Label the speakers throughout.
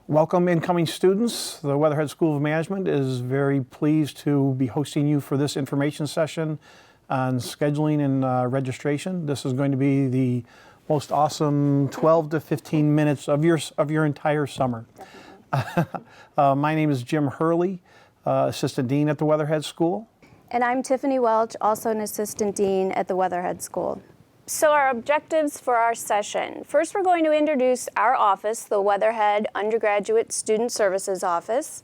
Speaker 1: Welcome incoming students. The Weatherhead School of Management is very pleased to be hosting you for this information session on scheduling and registration. This is going to be the most awesome 12 to 15 minutes of your entire summer. My name is Jim Hurley, Assistant Dean at the Weatherhead School.
Speaker 2: And I'm Tiffany Welch, also an Assistant Dean at the Weatherhead School. So our objectives for our session. First, we're going to introduce our office, the Weatherhead Undergraduate Student Services Office.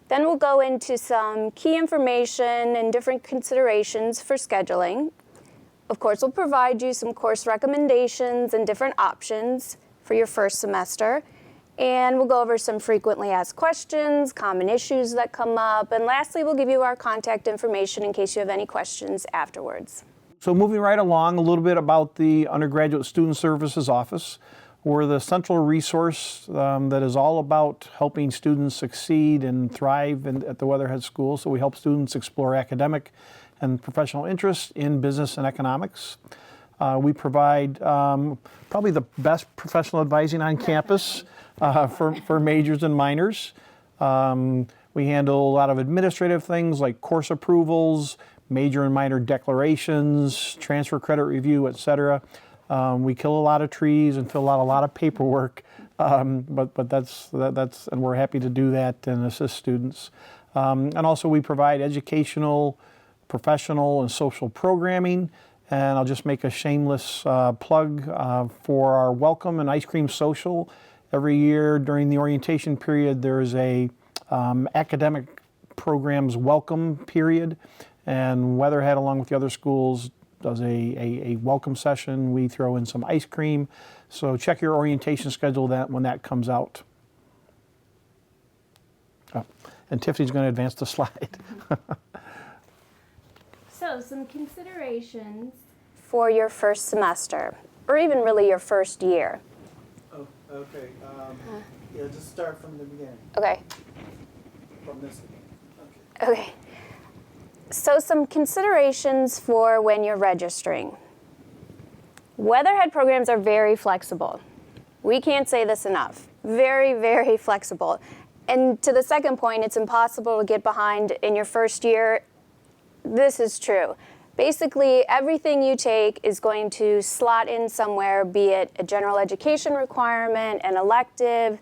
Speaker 2: Then we'll go into some key information and different considerations for scheduling. Of course, we'll provide you some course recommendations and different options for your first semester. And we'll go over some frequently asked questions, common issues that come up. And lastly, we'll give you our contact information in case you have any questions afterwards.
Speaker 1: So moving right along, a little bit about the Undergraduate Student Services Office. We're the central resource that is all about helping students succeed and thrive at the Weatherhead School. So we help students explore academic and professional interests in business and economics. We provide probably the best professional advising on campus for majors and minors. We handle a lot of administrative things like course approvals, major and minor declarations, transfer credit review, etc. We kill a lot of trees and fill out a lot of paperwork, but that's and we're happy to do that and assist students. And also we provide educational, professional, and social programming. And I'll just make a shameless plug for our Welcome and Ice Cream Social. Every year during the orientation period, there's a academic programs welcome period. And Weatherhead, along with the other schools, does a welcome session. We throw in some ice cream. So check your orientation schedule when that comes out. Oh, and Tiffany's going to advance the slide.
Speaker 2: So some considerations for your first semester, or even really your first year.
Speaker 3: Oh, okay. Yeah, just start from the beginning.
Speaker 2: Okay.
Speaker 3: From this again.
Speaker 2: Okay. So some considerations for when you're registering. Weatherhead programs are very flexible. We can't say this enough. Very, very flexible. And to the second point, it's impossible to get behind in your first year. This is true. Basically, everything you take is going to slot in somewhere, be it a general education requirement, an elective,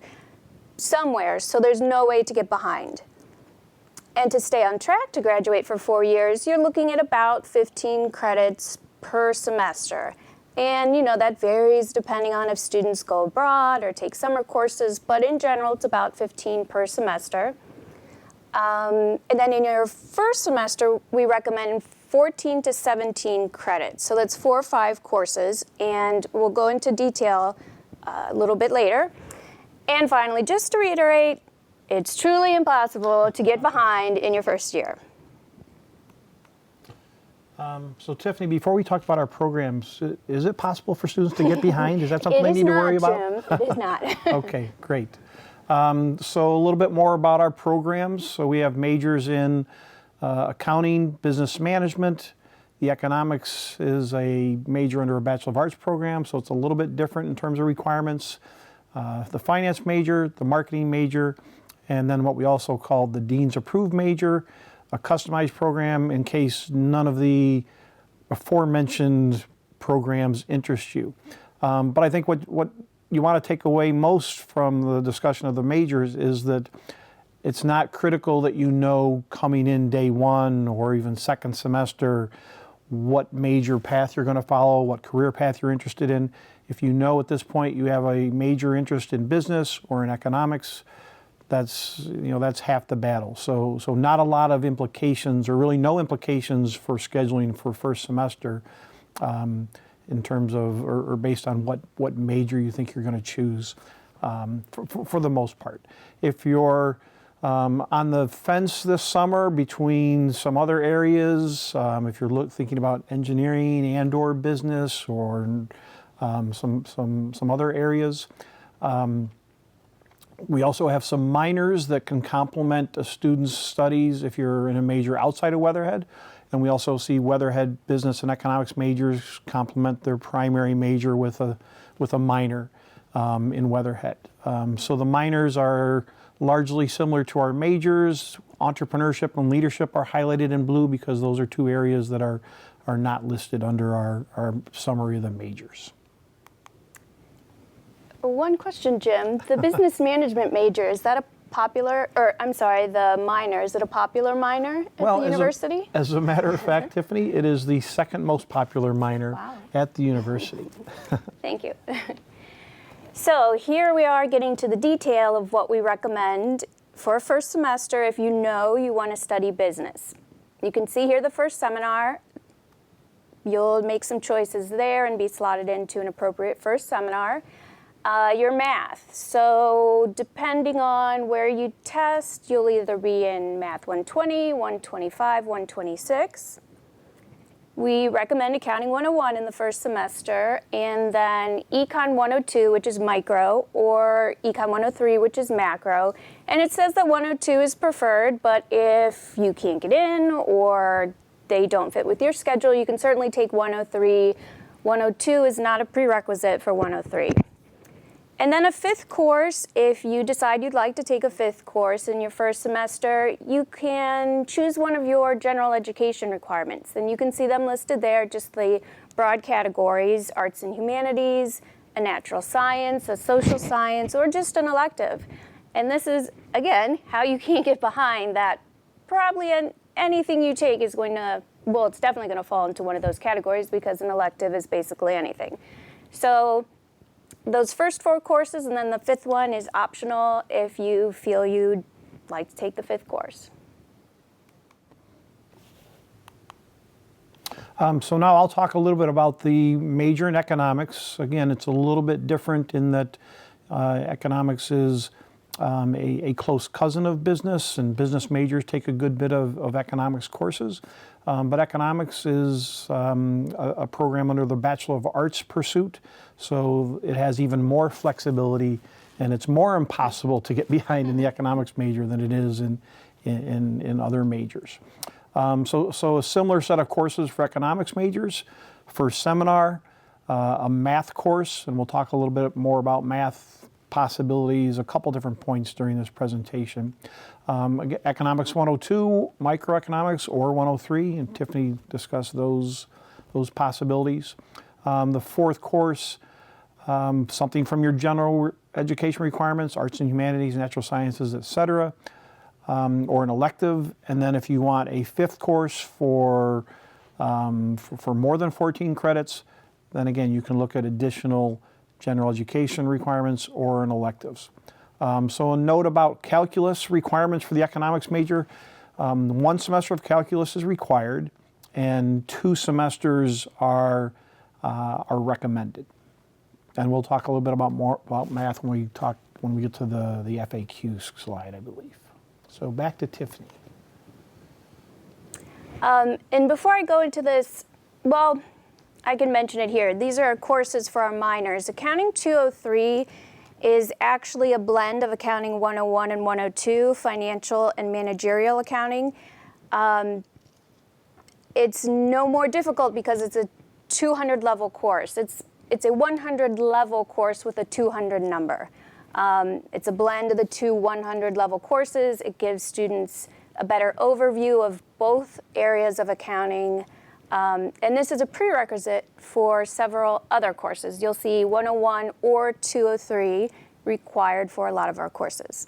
Speaker 2: somewhere. So there's no way to get behind. And to stay on track to graduate for 4 years, you're looking at about 15 credits per semester. And that varies depending on if students go abroad or take summer courses, but in general, it's about 15 per semester. And then in your first semester, we recommend 14 to 17 credits. So that's 4 or 5 courses, and we'll go into detail a little bit later. And finally, just to reiterate, it's truly impossible to get behind in your first year.
Speaker 1: So Tiffany, before we talk about our programs, is it possible for students to get behind? Is that something they need to worry about?
Speaker 2: Jim. It is not.
Speaker 1: Okay, great. So a little bit more about our programs. So we have majors in accounting, business management. The economics is a major under a Bachelor of Arts program, so it's a little bit different in terms of requirements. The finance major, the marketing major, and then what we also call the Dean's Approved major, a customized program in case none of the aforementioned programs interest you. But I think what you want to take away most from the discussion of the majors is that it's not critical that you know coming in day one or even second semester what major path you're going to follow, what career path you're interested in. If you know at this point you have a major interest in business or in economics, that's half the battle. So not a lot of implications, or really no implications for scheduling for first semester in terms of, or based on what major you think you're going to choose for the most part. If you're on the fence this summer between some other areas, if you're thinking about engineering and/or business or some other areas, we also have some minors that can complement a student's studies if you're in a major outside of Weatherhead. And we also see Weatherhead business and economics majors complement their primary major with a minor. in Weatherhead. So the minors are largely similar to our majors. Entrepreneurship and leadership are highlighted in blue because those are two areas that are not listed under our summary of the majors.
Speaker 2: One question, Jim. The business management major, is that a popular, or I'm sorry, the minor, is it a popular minor at the university?
Speaker 1: As a matter of fact, Tiffany, it is the second most popular minor
Speaker 2: Wow.
Speaker 1: at the university.
Speaker 2: Thank you. So here we are getting to the detail of what we recommend for a first semester if you know you want to study business. You can see here the first seminar. You'll make some choices there and be slotted into an appropriate first seminar. Your math. So depending on where you test, you'll either be in Math 120, 125, 126. We recommend Accounting 101 in the first semester, and then Econ 102, which is micro, or Econ 103, which is macro. And it says that 102 is preferred, but if you can't get in or they don't fit with your schedule, you can certainly take 103. 102 is not a prerequisite for 103. And then a fifth course, if you decide you'd like to take a fifth course in your first semester, you can choose one of your general education requirements. And you can see them listed there, just the broad categories: arts and humanities, a natural science, a social science, or just an elective. And this is, again, how you can't get behind that probably anything you take is going to, well, it's definitely going to fall into one of those categories because an elective is basically anything. So those first four courses, and then the fifth one is optional if you feel you'd like to take the fifth course.
Speaker 1: So now I'll talk a little bit about the major in economics. Again, it's a little bit different in that economics is a close cousin of business, and business majors take a good bit of economics courses. But economics is a program under the Bachelor of Arts pursuit, so it has even more flexibility, and it's more impossible to get behind in the economics major than it is in other majors. So a similar set of courses for economics majors. First seminar, a math course, and we'll talk a little bit more about math possibilities, a couple different points during this presentation. Economics 102, microeconomics, or 103, and Tiffany discussed those possibilities. The fourth course, something from your general education requirements, arts and humanities, natural sciences, etc., or an elective. And then if you want a fifth course for more than 14 credits, then again, you can look at additional general education requirements or an electives. So a note about calculus requirements for the economics major. 1 semester of calculus is required, and 2 semesters are recommended. And we'll talk a little bit more about math when we get to the FAQ slide, I believe. So back to Tiffany.
Speaker 2: And before I go into this, well, I can mention it here. These are courses for our minors. Accounting 203 is actually a blend of Accounting 101 and 102, financial and managerial accounting. It's no more difficult because it's a 200 level course. It's a 100 level course with a 200 number. It's a blend of the two 100 level courses. It gives students a better overview of both areas of accounting. And this is a prerequisite for several other courses. You'll see 101 or 203 required for a lot of our courses.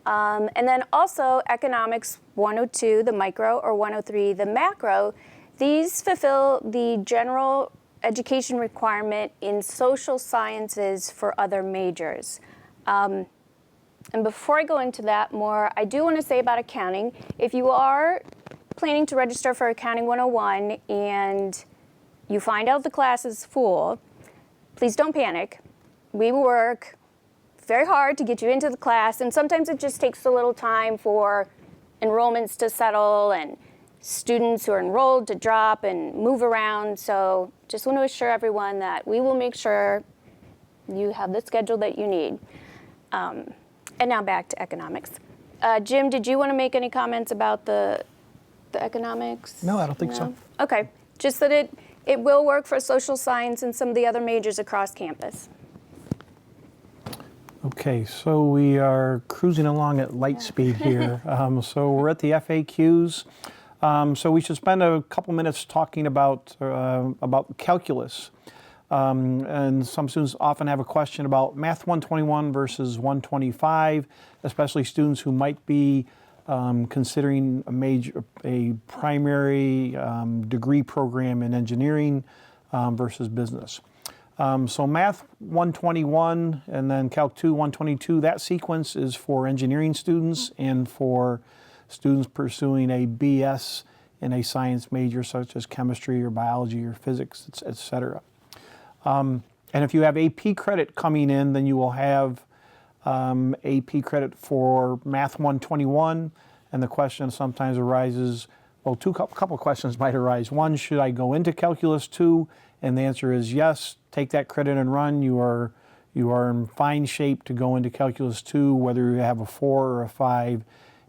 Speaker 2: And then also economics 102, the micro, or 103, the macro. These fulfill the general education requirement in social sciences for other majors. And before I go into that more, I do want to say about accounting. If you are planning to register for Accounting 101 and you find out the class is full, please don't panic. We work very hard to get you into the class, and sometimes it just takes a little time for enrollments to settle and students who are enrolled to drop and move around. So just want to assure everyone that we will make sure you have the schedule that you need. And now back to economics. Jim, did you want to make any comments about the economics?
Speaker 1: No, I don't think so.
Speaker 2: Okay, just that it will work for social science and some of the other majors across campus.
Speaker 1: Okay, so we are cruising along at light speed here. So we're at the FAQs. So we should spend a couple minutes talking about calculus. And some students often have a question about Math 121 versus 125, especially students who might be considering a primary degree program in engineering versus business. So Math 121 and then Calc 2 122, that sequence is for engineering students and for students pursuing a BS in a science major such as chemistry or biology or physics, et cetera. And if you have AP credit coming in, then you will have AP credit for Math 121, and the question sometimes arises, well, couple questions might arise. One, should I go into Calculus 2? And the answer is yes, take that credit and run. You are in fine shape to go into Calculus 2, whether you have a 4 or a 5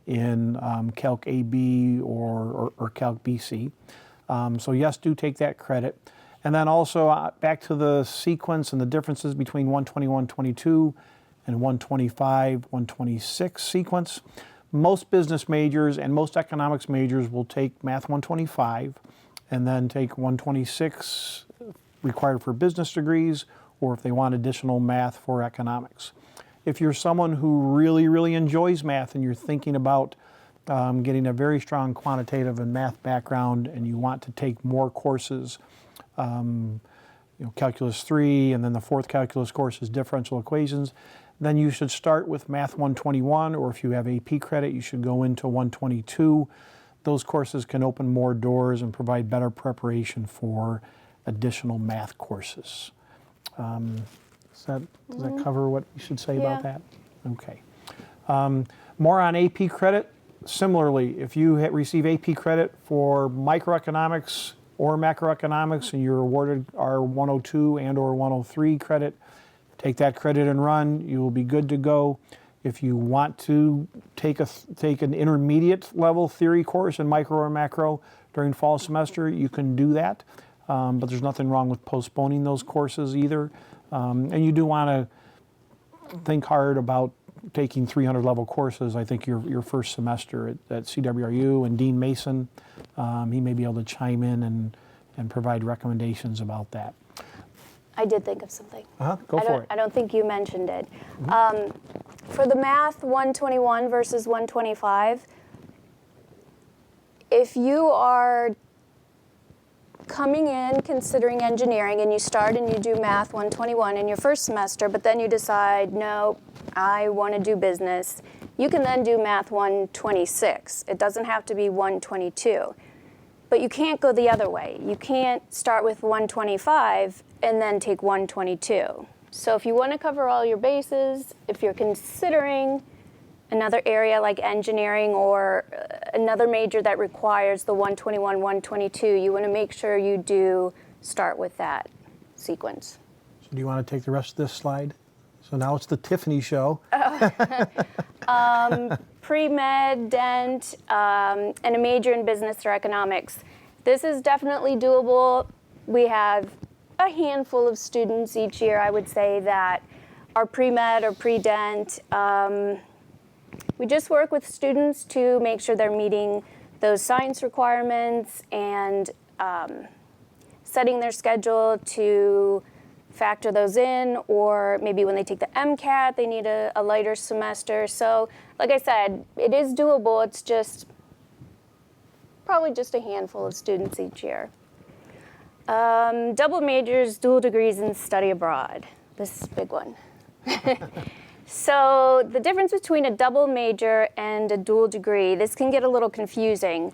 Speaker 1: in Calc AB or Calc BC. So yes, do take that credit. And then also back to the sequence and the differences between 121, 22 and 125, 126 sequence. Most business majors and most economics majors will take Math 125 and then take 126 required for business degrees, or if they want additional math for economics. If you're someone who really, really enjoys math and you're thinking about getting a very strong quantitative and math background and you want to take more courses, Calculus 3 and then the fourth calculus course is differential equations, then you should start with Math 121, or if you have AP credit, you should go into 122. Those courses can open more doors and provide better preparation for additional math courses. Does that cover what we should say about that? Okay. More on AP credit. Similarly, if you receive AP credit for microeconomics or macroeconomics and you're awarded our 102 and or 103 credit, take that credit and run. You will be good to go. If you want to take an intermediate level theory course in micro or macro during fall semester, you can do that. But there's nothing wrong with postponing those courses either. And you do want to think hard about taking 300 level courses. I think your first semester at CWRU and Dean Mason, he may be able to chime in and provide recommendations about that.
Speaker 2: I did think of something.
Speaker 1: Go for it.
Speaker 2: I don't think you mentioned it. For the Math 121 versus 125, if you are coming in considering engineering and you start and you do Math 121 in your first semester, but then you decide, no, I want to do business, you can then do Math 126. It doesn't have to be 122. But you can't go the other way. You can't start with 125 and then take 122. So if you want to cover all your bases, if you're considering another area like engineering or another major that requires the 121, 122, you want to make sure you do start with that sequence.
Speaker 1: So do you want to take the rest of this slide? So now it's the Tiffany show.
Speaker 2: Pre-med, dent, and a major in business or economics. This is definitely doable. We have a handful of students each year, I would say, that are pre-med or pre-dent. We just work with students to make sure they're meeting those science requirements and setting their schedule to factor those in, or maybe when they take the MCAT, they need a lighter semester. So, like I said, it is doable. It's just probably just a handful of students each year. Double majors, dual degrees, and study abroad. This is a big one. So the difference between a double major and a dual degree, this can get a little confusing.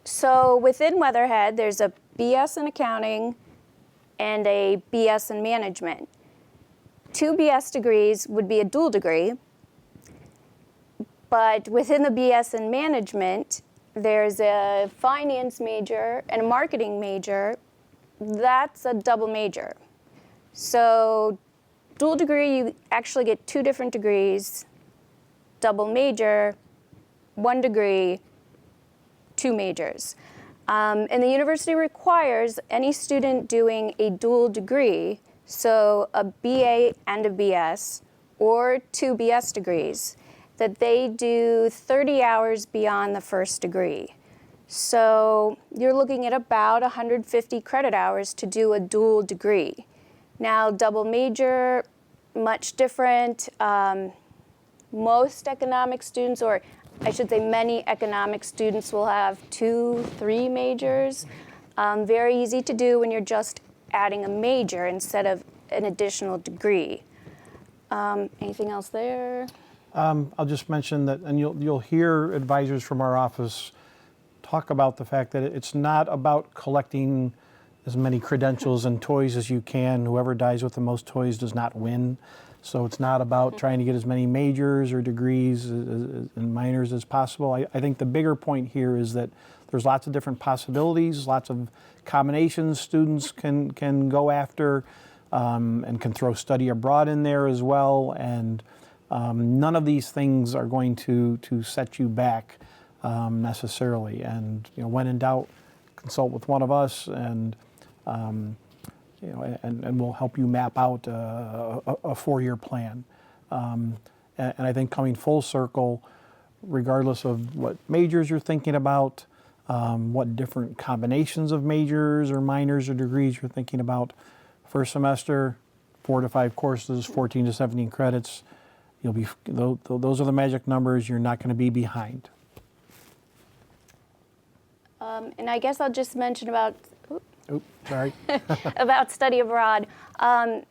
Speaker 2: So within Weatherhead, there's a BS in accounting and a BS in management. 2 BS degrees would be a dual degree, but within the BS in management, there's a finance major and a marketing major. That's a double major. So dual degree, you actually get 2 different degrees. Double major, 1 degree, 2 majors. And the university requires any student doing a dual degree so a BA and a BS, or 2 BS degrees, that they do 30 hours beyond the first degree. So you're looking at about 150 credit hours to do a dual degree. Now, double major, much different. Most economic students, or I should say many economic students, will have 2, 3 majors. Very easy to do when you're just adding a major instead of an additional degree. Anything else there?
Speaker 1: I'll just mention that, and you'll hear advisors from our office talk about the fact that it's not about collecting as many credentials and toys as you can. Whoever dies with the most toys does not win. So it's not about trying to get as many majors or degrees and minors as possible. I think the bigger point here is that there's lots of different possibilities, lots of combinations students can go after, and can throw study abroad in there as well. And none of these things are going to set you back necessarily. And when in doubt, consult with one of us, and and we'll help you map out a 4-year plan. And I think coming full circle, regardless of what majors you're thinking about, what different combinations of majors or minors or degrees you're thinking about, first semester, 4 to 5 courses, 14 to 17 credits. Those are the magic numbers. You're not going to be behind.
Speaker 2: And I guess I'll just mention about
Speaker 1: Sorry.
Speaker 2: about study abroad. I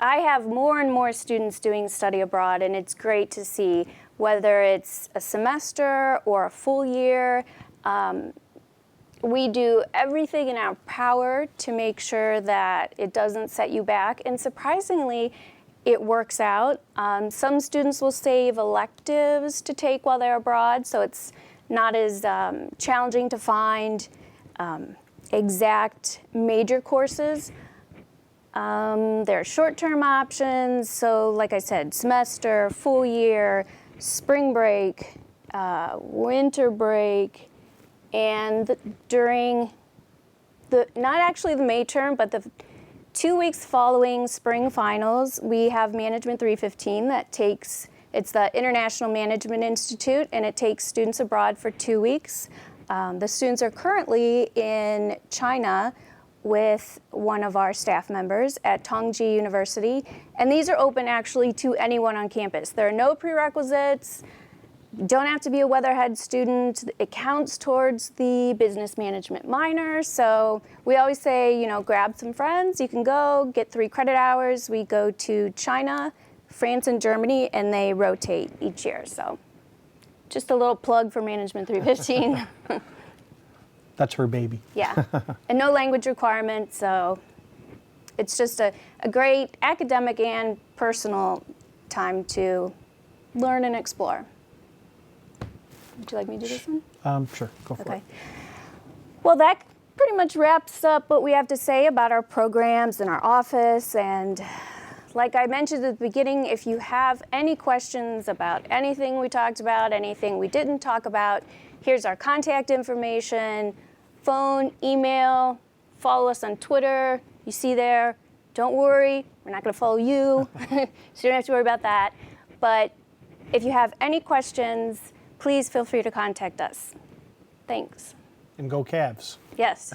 Speaker 2: have more and more students doing study abroad, and it's great to see, whether it's a semester or a full year. We do everything in our power to make sure that it doesn't set you back, and surprisingly, it works out. Some students will save electives to take while they're abroad, so it's not as challenging to find exact major courses. There are short-term options, so like I said, semester, full year, spring break, winter break, and during not actually the May term, but the 2 weeks following spring finals, we have Management 315 that it's the International Management Institute, and it takes students abroad for 2 weeks. The students are currently in China with one of our staff members at Tongji University, and these are open actually to anyone on campus. There are no prerequisites. Don't have to be a Weatherhead student. It counts towards the business management minor. So we always say, grab some friends. You can go get 3 credit hours. We go to China, France, and Germany, and they rotate each year. So just a little plug for Management 315.
Speaker 1: That's her baby.
Speaker 2: Yeah, and no language requirements. So it's just a great academic and personal time to learn and explore. Would you like me to do this one?
Speaker 1: Sure, go for it.
Speaker 2: Well, that pretty much wraps up what we have to say about our programs and our office. And like I mentioned at the beginning, if you have any questions about anything we talked about, anything we didn't talk about, here's our contact information, phone, email, follow us on Twitter. You see there, don't worry, we're not going to follow you, so you don't have to worry about that. But if you have any questions, please feel free to contact us. Thanks.
Speaker 1: And go Cavs.
Speaker 2: Yes.